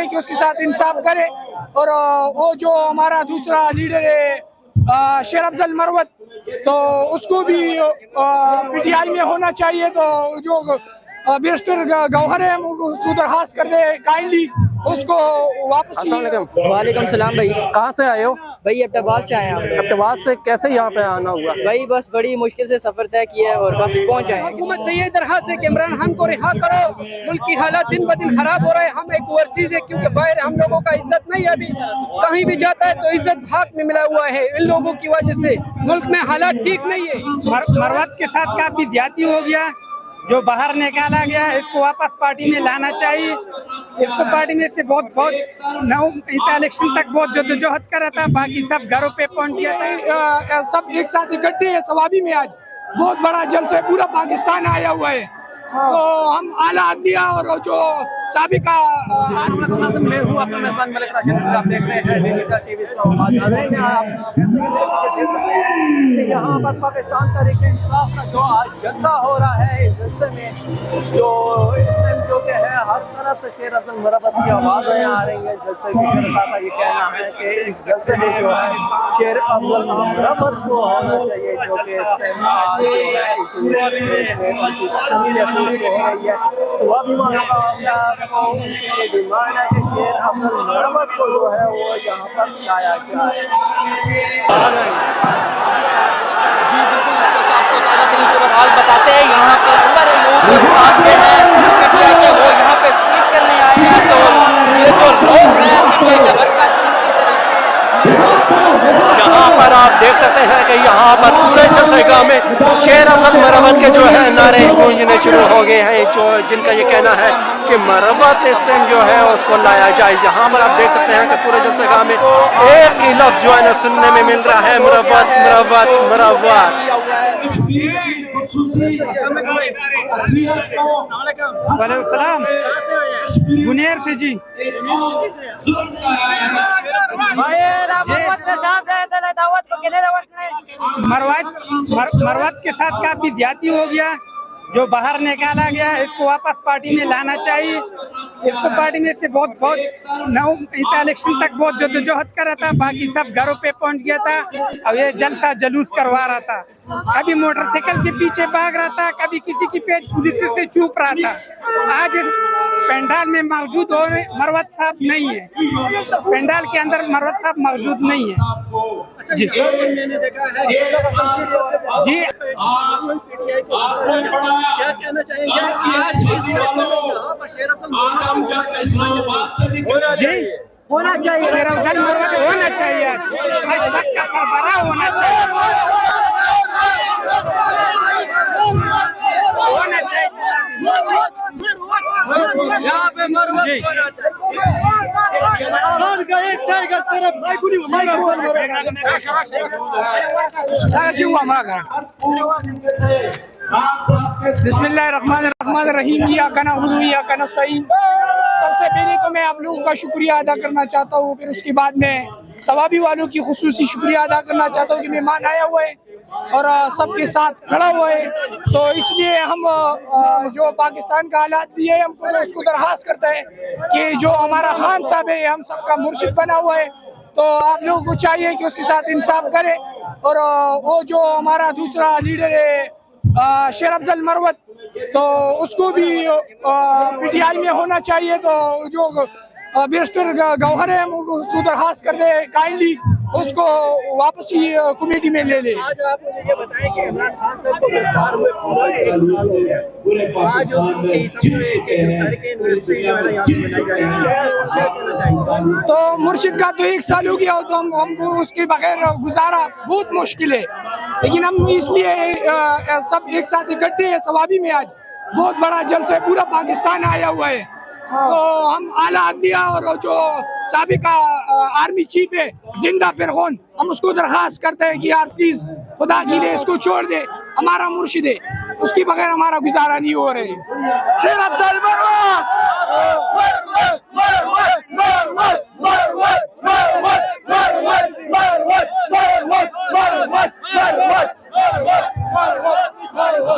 चाहिए कि उसके साथ इंसाफ करे। और वो जो हमारा दूसरा लीडर है शेर अफजल मरवत, तो उसको भी पीटीआई में होना चाहिए। तो जो बैरिस्टर गौहर है उसको दरखास्त कर दे काइंडली उसको वापस। वालेकुम सलाम भाई। कहाँ से आए हो? भाई अब्टाबाद से आए हैं हम लोग। अब्टाबाद से कैसे यहाँ पे आना हुआ? भाई बस बड़ी मुश्किल से सफर तय किया है और बस पहुँच आए। हुकूमत से ये दरखास्त है कि इमरान खान को रिहा करो, मुल्क की हालात दिन ब दिन खराब हो रहा है। हम एक ओवरसीज है क्योंकि बाहर हम लोगों का इज्जत नहीं है, अभी कहीं भी जाता है तो इज्जत भाग में मिला हुआ है। इन लोगों की वजह से मुल्क में हालात ठीक नहीं है। मरवत के साथ काफी ज्यादती हो गया, जो बाहर निकाला गया इसको वापस पार्टी में लाना चाहिए। इसको पार्टी में से बहुत इस इलेक्शन तक बहुत जद्दोजहद कर रहा था, बाकी सब घरों पे पहुंच गया था। सब एक साथ इकट्ठे हैं सवाबी में। आज बहुत बड़ा जलसा पूरा पाकिस्तान आया हुआ है। तो हम आला अदलिया और जो साबिका मैं हूँ आपका मेहमान मलिक राशिद। आप देख रहे हैं डिजिटल टीवी इस्लामाबाद। यहाँ पर पाकिस्तान तहरीक इंसाफ का जो आज जलसा हो रहा है, इस जलसे में जो इसमें जो कि है हर तरफ से शेर अफजल मरवत की आवाज़ें आ रही हैं। जलसे की जनता का ये कहना है कि इस जलसे में जो है शेर अफजल मरवत को होना चाहिए, जो कि इस टाइम स्वाभिमान का डिमांड है कि शेर अफजल मरवत को जो है वो यहाँ पर लाया जाए। हाल बताते हैं यहाँ के अंदर लोग हैं वो यहाँ पे स्पीच करने आए हैं। तो ये जो लोग हैं यहाँ पर आप देख सकते हैं कि यहाँ पर पूरे जलसेगाह में शेर अफजल मरवत के जो है नारे गूंजने शुरू हो गए हैं, जो जिनका ये कहना है कि मरवत इस टाइम जो है उसको लाया जाए। यहाँ पर आप देख सकते हैं कि पूरे जलसेगाह में एक ही लफ्ज जो है ना सुनने में मिल रहा है, मरवत मरवत मरवत। वालेकुम गुनेर से जी। मरवत के साथ काफी ज्यादती हो गया, जो बाहर निकाला गया इसको वापस पार्टी में लाना चाहिए। इसको पार्टी में से बहुत इस इलेक्शन तक बहुत जद्दोजहद कर रहा था, बाकी सब घरों पे पहुंच गया था। अब ये जलसा जुलूस करवा रहा था, कभी मोटरसाइकिल के पीछे भाग रहा था, कभी किसी की पेट पुलिस से चुप रहा था। आज इस पंडाल में मौजूद हो मरवत साहब नहीं है, पंडाल के अंदर मरवत साहब मौजूद नहीं है जी। जी क्या कहना चाहेंगे होना चाहिए शेर अफजल मरवत होना चाहिए, आज तक का सरबराह होना चाहिए, होना चाहिए। यहाँ पे मरवत बिस्मिल्लाहिर्रहमानिर्रहीम। सबसे पहले तो मैं आप लोगों का शुक्रिया अदा करना चाहता हूँ, फिर उसके बाद में सवाबी वालों की खुसूसी शुक्रिया अदा करना चाहता हूँ कि मेहमान आया हुआ है और सबके साथ खड़ा हुआ है। तो इसलिए हम जो पाकिस्तान का हालात दिए हमको तो उसको दरखास्त करता है कि जो हमारा खान साहब है हम सबका मुर्शिद बना हुआ है, तो आप लोगों को चाहिए कि उसके साथ इंसाफ करे। और वो जो हमारा दूसरा लीडर है शेर अफजल मरवत, तो उसको भी पीटीआई में होना चाहिए। तो जो बैरिस्टर गौहर है उसको दरखास्त कर दे काइंडली उसको वापस ही कमेटी में ले ले। आज आप मुझे ये बताएं कि इमरान खान साहब को गिरफ्तार हुए पूरा 1 साल हो गया, आज तो मुर्शिद का तो 1 साल हो गया हो, तो हमको उसके बगैर गुजारा बहुत मुश्किल है। लेकिन हम इसलिए सब एक साथ इकट्ठे हैं सवाबी में। आज बहुत बड़ा जलसा पूरा पाकिस्तान आया हुआ है। तो हम आला अदलिया और जो साबिका आर्मी चीफ है जिंदा फिरौन, हम उसको दरखास्त करते हैं कि यार प्लीज खुदा के लिए इसको छोड़ दे, हमारा मुर्शिद है, उसके बगैर हमारा गुजारा नहीं हो रहा है। शेर अफजल मरवत मरवत मरवत मरवत मरवत मरवत मरवत मरवत मरवत मरवत मरवत मरवत मरवत अस्सलाम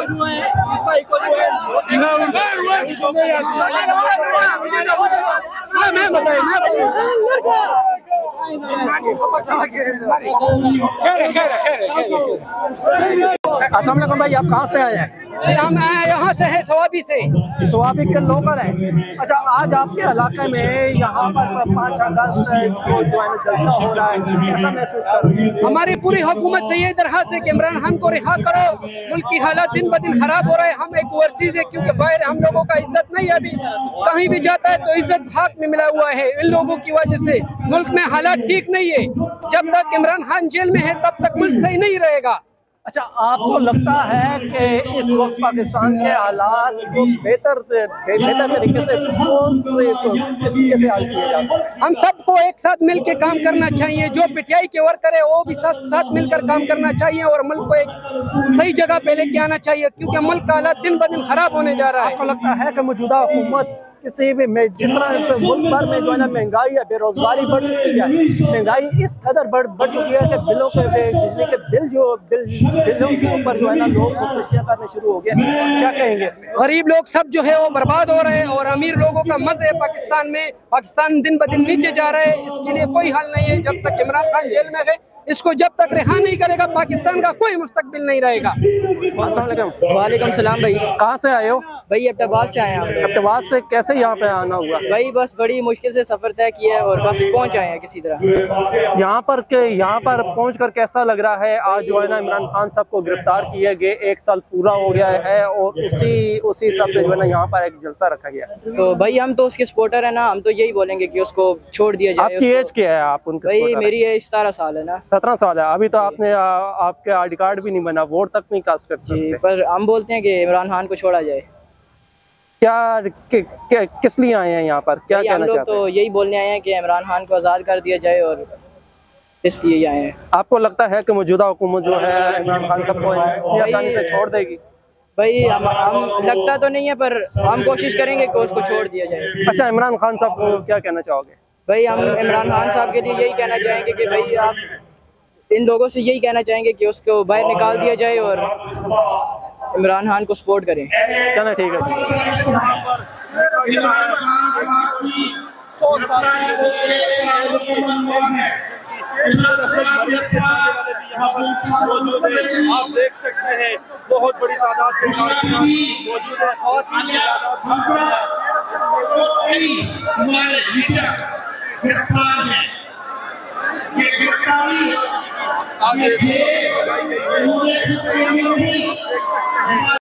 वालेकुम भाई, आप कहाँ से आए हैं? हम यहाँ से है सवाबी से। स्वाबी के लोकल है। अच्छा, आज आपके इलाके में यहाँ पर 5 अगस्त को जो है जलसा हो रहा है, कैसा महसूस कर रहे हैं? हमारी पूरी हुकूमत से ये दरखास्त है कि इमरान खान को रिहा करो। मुल्क की हालात दिन ब दिन खराब हो रहा है। हम एक ओवरसीज है, क्योंकि बाहर हम लोगों का इज्जत नहीं है। अभी कहीं भी जाता है तो इज्जत भाग में मिला हुआ है। इन लोगों की वजह से मुल्क में हालात ठीक नहीं है। जब तक इमरान खान जेल में है तब तक मुल्क सही नहीं रहेगा। अच्छा, आपको लगता है कि इस वक्त पाकिस्तान के हालात को बेहतर तरीके से किस तरीके से हल किए जा सकते हैं? हम सबको एक साथ मिल के काम करना चाहिए। जो पीटीआई के वर्कर है वो भी साथ मिलकर काम करना चाहिए और मुल्क को एक सही जगह पे लेके आना चाहिए, क्योंकि मुल्क का हालात दिन ब दिन खराब होने जा रहा है। आपको लगता है कि मौजूदा हुकूमत किसी भी में जिस तरह मुल्क भर में जो है ना महंगाई या बेरोजगारी बढ़ चुकी है, महंगाई इस कदर बढ़ चुकी है कि बिलों के बिलों के ऊपर जो है ना लोग खुदकुशियां करने शुरू हो गए। क्या कहेंगे इसमें? गरीब लोग सब जो है वो बर्बाद हो रहे हैं और अमीर लोगों का मजे है पाकिस्तान में। पाकिस्तान दिन ब दिन नीचे जा रहा है। इसके लिए कोई हल नहीं है। जब तक इमरान खान जेल में है, इसको जब तक रिहा नहीं करेगा पाकिस्तान का कोई मुस्तकबिल नहीं रहेगा। अस्सलाम वालेकुम। वालेकुम सलाम भाई। कहाँ से आए हो? भाई अब्टाबाद से आए हैं हम लोग। अब्टाबाद से कैसे यहाँ पे आना हुआ? भाई बस बड़ी मुश्किल से सफर तय किया है और बस पहुंच आए हैं किसी तरह। यहाँ पर पहुँच कर कैसा लग रहा है? आज जो है ना इमरान खान साहब को गिरफ्तार किए गए 1 साल पूरा हो गया है और उसी हिसाब से जो है ना यहाँ पर एक जलसा रखा गया है। तो भाई हम तो उसके सपोर्टर है ना, हम तो यही बोलेंगे कि उसको छोड़ दिया जाए। आपकी एज क्या है? आप उनके भाई supporter हैं? मेरी एज 17 साल है ना। 17 साल है। अभी तो आपने आपके आईडी कार्ड भी नहीं बना, वोट तक नहीं कास्ट कर जी, सकते। पर हम बोलते हैं कि इमरान खान को छोड़ा जाए। किस लिए आए हैं यहाँ पर? क्या भाई, हम कहना लोग चाहते हैं? तो यही बोलने आए हैं कि इमरान खान को आज़ाद कर दिया जाए और इसलिए ही आए हैं। आपको लगता है कि मौजूदा हुकूमत जो है इमरान खान साहब को इतनी आसानी से छोड़ देगी? भाई हम लगता तो नहीं है, पर हम कोशिश करेंगे कि उसको छोड़ दिया जाए। अच्छा, इमरान खान साहब को क्या कहना चाहोगे? भाई हम इमरान खान साहब के लिए यही कहना चाहेंगे कि भाई आप इन लोगों से यही कहना चाहेंगे कि उसको बाहर निकाल दिया जाए और इमरान खान को सपोर्ट करें। चलो ठीक है। मौजूद है, आप देख सकते हैं बहुत बड़ी तादाद में मौजूद है और हमारे लीडर गिरफ्तार है। ये गिरफ्तारी आप